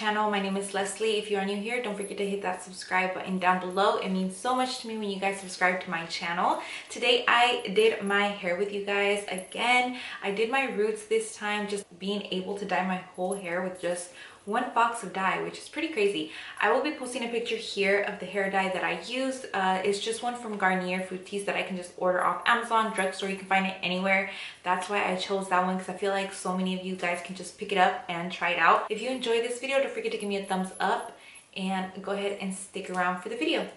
channel. My name is Leslie. If you are new here, don't forget to hit that subscribe button down below. It means so much to me when you guys subscribe to my channel. Today I did my hair with you guys again. I did my roots this time, just being able to dye my whole hair with just one box of dye, which is pretty crazy. I will be posting a picture here of the hair dye that I used. It's just one from Garnier Fructis that I can just order off Amazon, drugstore. You can find it anywhere. That's why I chose that one, because I feel like so many of you guys can just pick it up and try it out. If you enjoyed this video, don't forget to give me a thumbs up and go ahead and stick around for the video.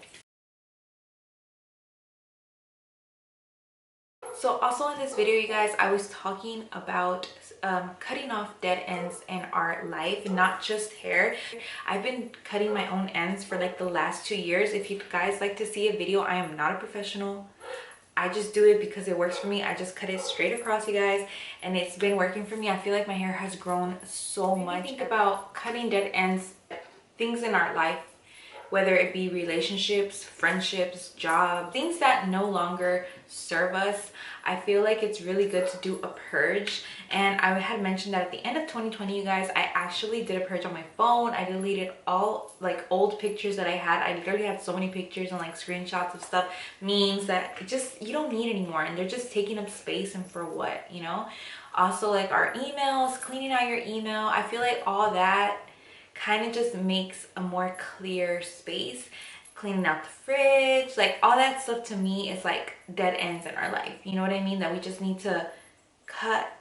So also in this video, you guys, I was talking about cutting off dead ends in our life, not just hair. I've been cutting my own ends for like the last 2 years. If you guys like to see a video, I am not a professional. I just do it because it works for me. I just cut it straight across, you guys, and it's been working for me. I feel like my hair has grown so much. Think about cutting dead ends, things in our life, whether it be relationships, friendships, job, things that no longer serve us. I feel like it's really good to do a purge. And I had mentioned that at the end of 2020, you guys, I actually did a purge on my phone. I deleted all like old pictures that I had. I literally had so many pictures and like screenshots of stuff, memes that just you don't need anymore, and they're just taking up space. And for what, you know? Also, like our emails, cleaning out your email, I feel like all that kind of just makes a more clear space. Cleaning out the fridge, like all that stuff, to me is like dead ends in our life, you know what I mean, that we just need to cut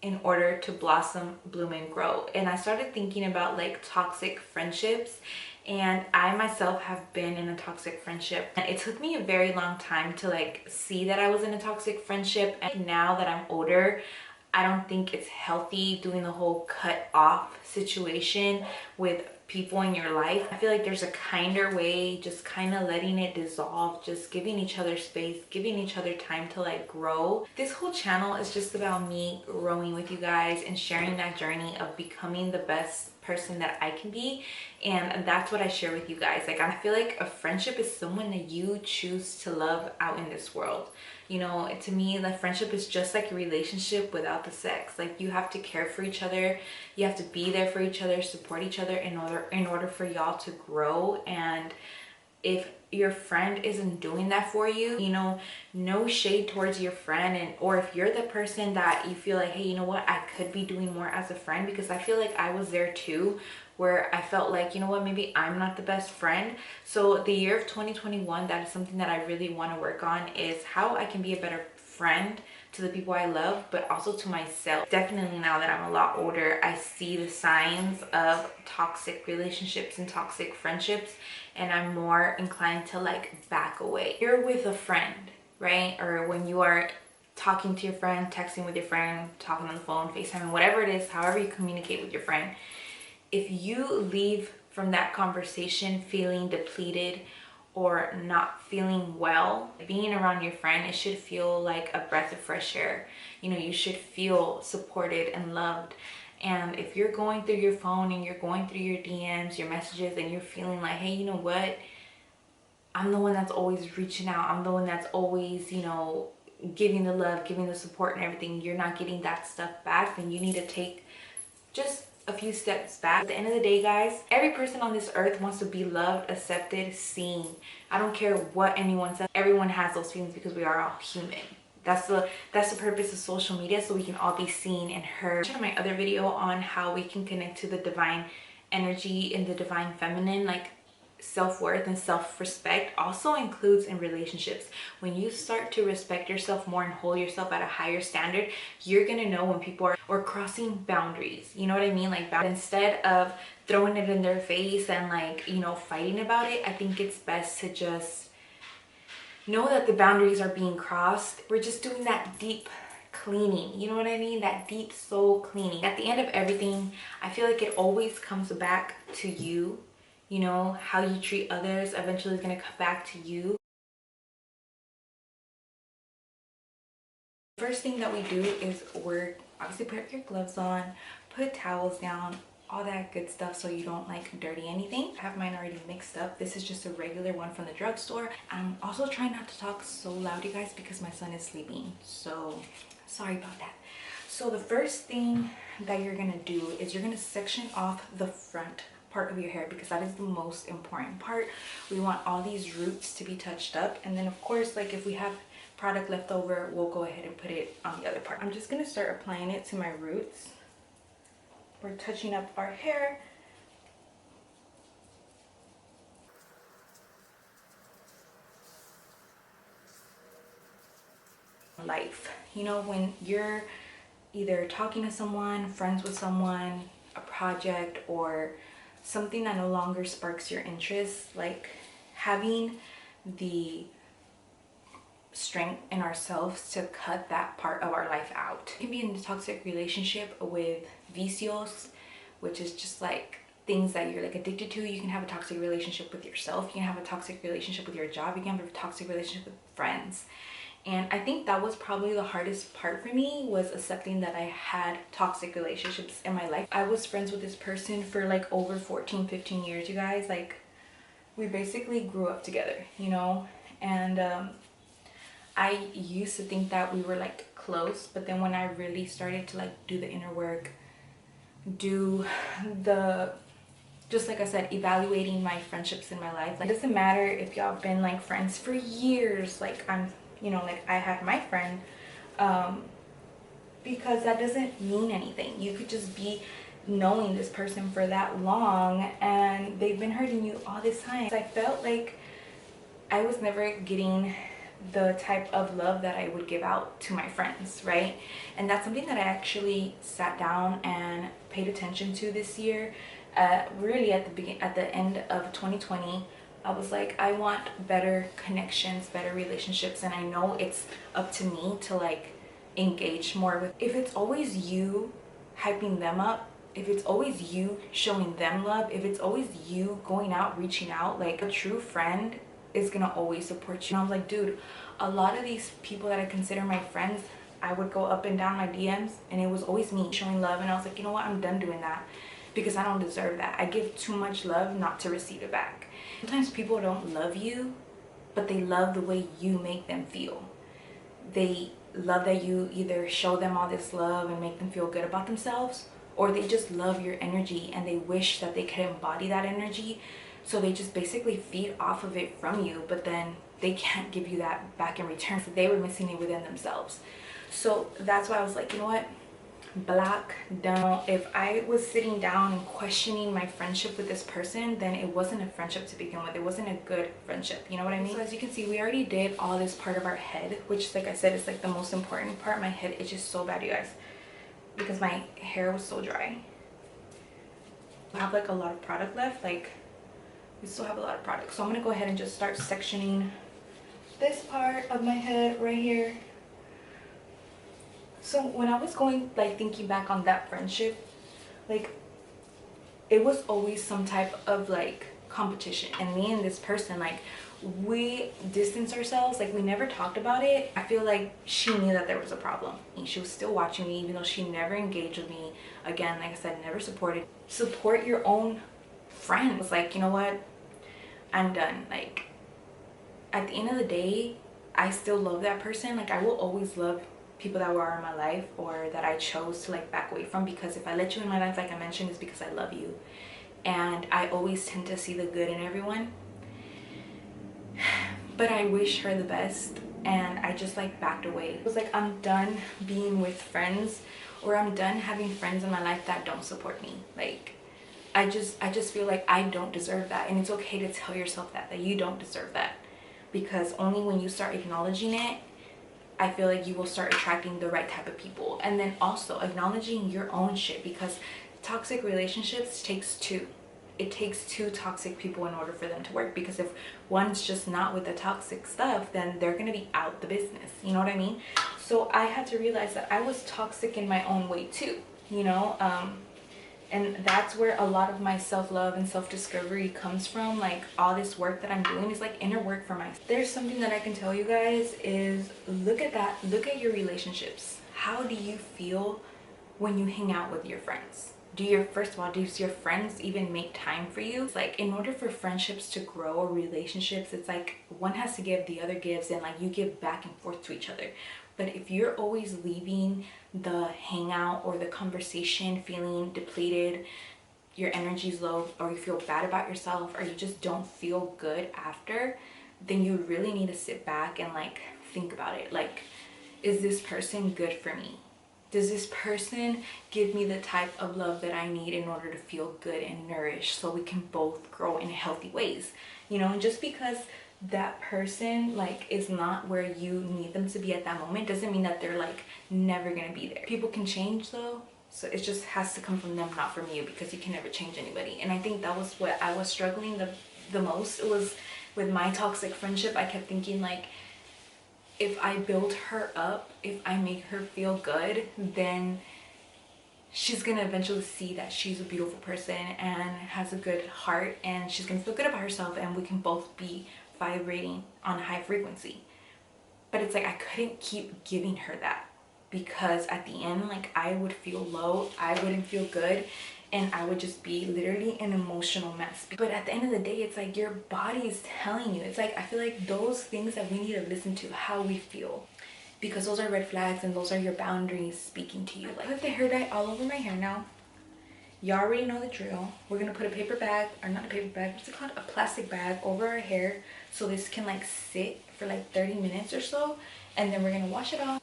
in order to blossom, bloom, and grow. And I started thinking about like toxic friendships, and I myself have been in a toxic friendship, and it took me a very long time to like see that I was in a toxic friendship. And now that I'm older, I don't think it's healthy doing the whole cut off situation with people in your life. I feel like there's a kinder way, just kind of letting it dissolve, just giving each other space, giving each other time to like grow. This whole channel is just about me growing with you guys and sharing that journey of becoming the best person that I can be. And that's what I share with you guys. Like, I feel like a friendship is someone that you choose to love out in this world. You know, to me, the friendship is just like a relationship without the sex. Like, you have to care for each other, you have to be there for each other, support each other in order for y'all to grow. And if your friend isn't doing that for you, you know, no shade towards your friend. And or if you're the person that you feel like, hey, you know what, I could be doing more as a friend, because I feel like I was there too, where I felt like, you know what, maybe I'm not the best friend. So the year of 2021, that is something that I really want to work on, is how I can be a better friend to the people I love, but also to myself. Definitely now that I'm a lot older, I see the signs of toxic relationships and toxic friendships, and I'm more inclined to like back away. You're with a friend, right? Or when you are talking to your friend, texting with your friend, talking on the phone, FaceTime, whatever it is, however you communicate with your friend, if you leave from that conversation feeling depleted or not feeling well, being around your friend, it should feel like a breath of fresh air. You know, you should feel supported and loved. And if you're going through your phone and you're going through your DMs, your messages, and you're feeling like, hey, you know what, I'm the one that's always reaching out, I'm the one that's always, you know, giving the love, giving the support and everything, you're not getting that stuff back, then you need to take just a few steps back. At the end of the day, guys, every person on this earth wants to be loved, accepted, seen. I don't care what anyone says. Everyone has those feelings because we are all human. That's the purpose of social media, so we can all be seen and heard. I shared my other video on how we can connect to the divine energy and the divine feminine, like self-worth and self-respect also includes in relationships. When you start to respect yourself more and hold yourself at a higher standard, you're gonna know when people are crossing boundaries, you know what I mean, like instead of throwing it in their face and like, you know, fighting about it, I think it's best to just know that the boundaries are being crossed. We're just doing that deep cleaning, you know what I mean, that deep soul cleaning. At the end of everything, I feel like it always comes back to you. You know, how you treat others eventually is going to come back to you. First thing that we do is obviously put your gloves on, put towels down, all that good stuff, so you don't like dirty anything. I have mine already mixed up. This is just a regular one from the drugstore. I'm also trying not to talk so loud, you guys, because my son is sleeping, so sorry about that. So the first thing that you're gonna do is you're gonna section off the front part of your hair, because that is the most important part. We want all these roots to be touched up, and then of course, like if we have product left over, we'll go ahead and put it on the other part. I'm just going to start applying it to my roots. We're touching up our hair. Life, you know, when you're either talking to someone, friends with someone, a project, or something that no longer sparks your interest, like having the strength in ourselves to cut that part of our life out. You can be in a toxic relationship with vicios, which is just like things that you're like addicted to. You can have a toxic relationship with yourself. You can have a toxic relationship with your job. You can have a toxic relationship with friends. And I think that was probably the hardest part for me, was accepting that I had toxic relationships in my life. I was friends with this person for like over 14-15 years, you guys. Like, we basically grew up together, you know. And I used to think that we were like close, but then when I really started to like do the inner work, do the, just like I said, evaluating my friendships in my life, like, it doesn't matter if y'all been like friends for years, like you know, like I had my friend, because that doesn't mean anything. You could just be knowing this person for that long and they've been hurting you all this time. So I felt like I was never getting the type of love that I would give out to my friends, right? And that's something that I actually sat down and paid attention to this year. Really at the end of 2020, I was like, I want better connections, better relationships, and I know it's up to me to like engage more with. If it's always you hyping them up, if it's always you showing them love, if it's always you going out, reaching out, like, a true friend is gonna always support you. And I was like, dude, a lot of these people that I consider my friends, I would go up and down my DMs and it was always me showing love, and I was like, you know what, I'm done doing that, because I don't deserve that. I give too much love not to receive it back. Sometimes people don't love you, but they love the way you make them feel. They love that you either show them all this love and make them feel good about themselves, or they just love your energy and they wish that they could embody that energy. So they just basically feed off of it from you, but then they can't give you that back in return. So they were missing it within themselves. So that's why I was like, you know what? Black down. If I was sitting down and questioning my friendship with this person, then it wasn't a friendship to begin with. It wasn't a good friendship, you know what I mean? So as you can see, we already did all this part of our head, which, like I said, is like the most important part. My head is just so bad, you guys, because my hair was so dry. I have like a lot of product left. Like, we still have a lot of product, so I'm gonna go ahead and just start sectioning this part of my head right here. So when I was thinking back on that friendship, like, it was always some type of like competition, and me and this person, like, we distanced ourselves. Like, we never talked about it. I feel like she knew that there was a problem and she was still watching me, even though she never engaged with me. Again, like I said, never supported. Support your own friend. It's like, you know what, I'm done. Like, at the end of the day, I still love that person. Like, I will always love people that were in my life or that I chose to like back away from, because if I let you in my life, like I mentioned, it's because I love you, and I always tend to see the good in everyone. But I wish her the best, and I just like backed away. It was like, I'm done being with friends, or I'm done having friends in my life that don't support me. Like, I just feel like I don't deserve that, and it's okay to tell yourself that you don't deserve that, because only when you start acknowledging it, I feel like you will start attracting the right type of people. And then also acknowledging your own shit, because toxic relationships takes two. It takes two toxic people in order for them to work, because if one's just not with the toxic stuff, then they're gonna be out the business, you know what I mean? So I had to realize that I was toxic in my own way too, you know. And that's where a lot of my self-love and self-discovery comes from. Like, all this work that I'm doing is like inner work for myself. There's something that I can tell you guys is, look at that. Look at your relationships. How do you feel when you hang out with your friends? First of all, do your friends even make time for you? It's like, in order for friendships to grow, or relationships, it's like one has to give, the other gives, and like you give back and forth to each other. But if you're always leaving the hangout or the conversation feeling depleted, your energy's low, or you feel bad about yourself, or you just don't feel good after, then you really need to sit back and like think about it. Like, is this person good for me? Does this person give me the type of love that I need in order to feel good and nourished, so we can both grow in healthy ways? You know, and just because that person like is not where you need them to be at that moment doesn't mean that they're like never gonna be there. People can change though, so it just has to come from them, not from you, because you can never change anybody. And I think that was what I was struggling the most. It was with my toxic friendship. I kept thinking like, if I build her up, if I make her feel good, then she's gonna eventually see that she's a beautiful person and has a good heart, and she's gonna feel good about herself, and we can both be vibrating on a high frequency. But it's like I couldn't keep giving her that, because at the end, like, I would feel low, I wouldn't feel good, and I would just be literally an emotional mess. But at the end of the day, it's like your body is telling you. It's like, I feel like those things that we need to listen to, how we feel, because those are red flags and those are your boundaries speaking to you. Like, I put the hair dye all over my hair now. Y'all already know the drill. We're gonna put a paper bag, or not a paper bag, what's it called, a plastic bag over our hair, so this can like sit for like 30 minutes or so, and then we're gonna wash it off.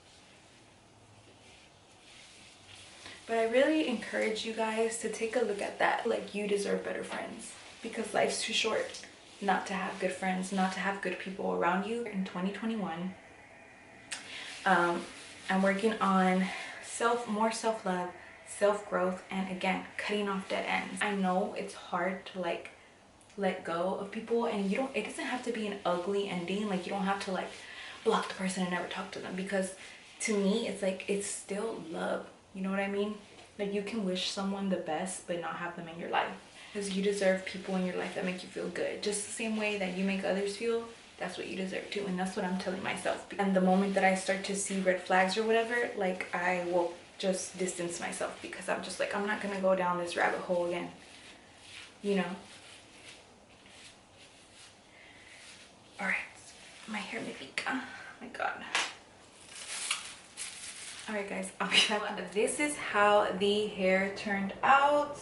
But I really encourage you guys to take a look at that. Like, you deserve better friends, because life's too short not to have good friends, not to have good people around you. In 2021, I'm working on more self-love, self-growth, and again, cutting off dead ends. I know it's hard to like let go of people, and it doesn't have to be an ugly ending. Like, you don't have to like block the person and never talk to them, because to me it's like, it's still love. You know what I mean? Like, you can wish someone the best but not have them in your life, because you deserve people in your life that make you feel good, just the same way that you make others feel. That's what you deserve too, and that's what I'm telling myself. And the moment that I start to see red flags or whatever, like, I will just distance myself, because I'm just like, I'm not gonna go down this rabbit hole again, you know? All right, my hair maybe, oh my god. All right guys, I'll be back. This is how the hair turned out.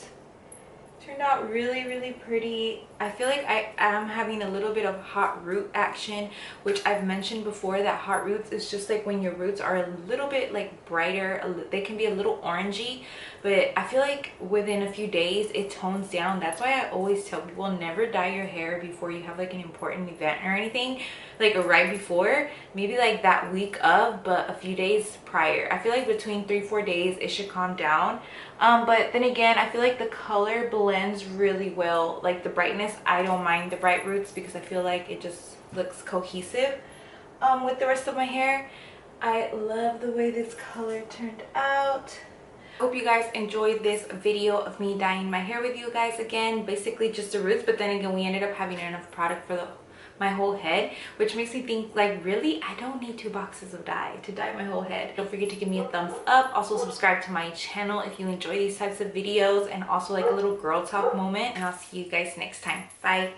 Turned out really pretty. I feel like I am having a little bit of hot root action, which I've mentioned before, that hot roots is just like when your roots are a little bit like brighter, they can be a little orangey, but I feel like within a few days it tones down. That's why I always tell people, never dye your hair before you have like an important event or anything, like right before, maybe like that week of, but a few days prior. I feel like between 3-4 days it should calm down. But then again, I feel like the color blends really well. Like the brightness, I don't mind the bright roots, because I feel like it just looks cohesive with the rest of my hair. I love the way this color turned out. Hope you guys enjoyed this video of me dyeing my hair with you guys. Again, basically just the roots, but then again, we ended up having enough product for my whole head, which makes me think, like, really, I don't need 2 boxes of dye to dye my whole head. Don't forget to give me a thumbs up. Also subscribe to my channel if you enjoy these types of videos, and also like a little girl talk moment. And I'll see you guys next time. Bye.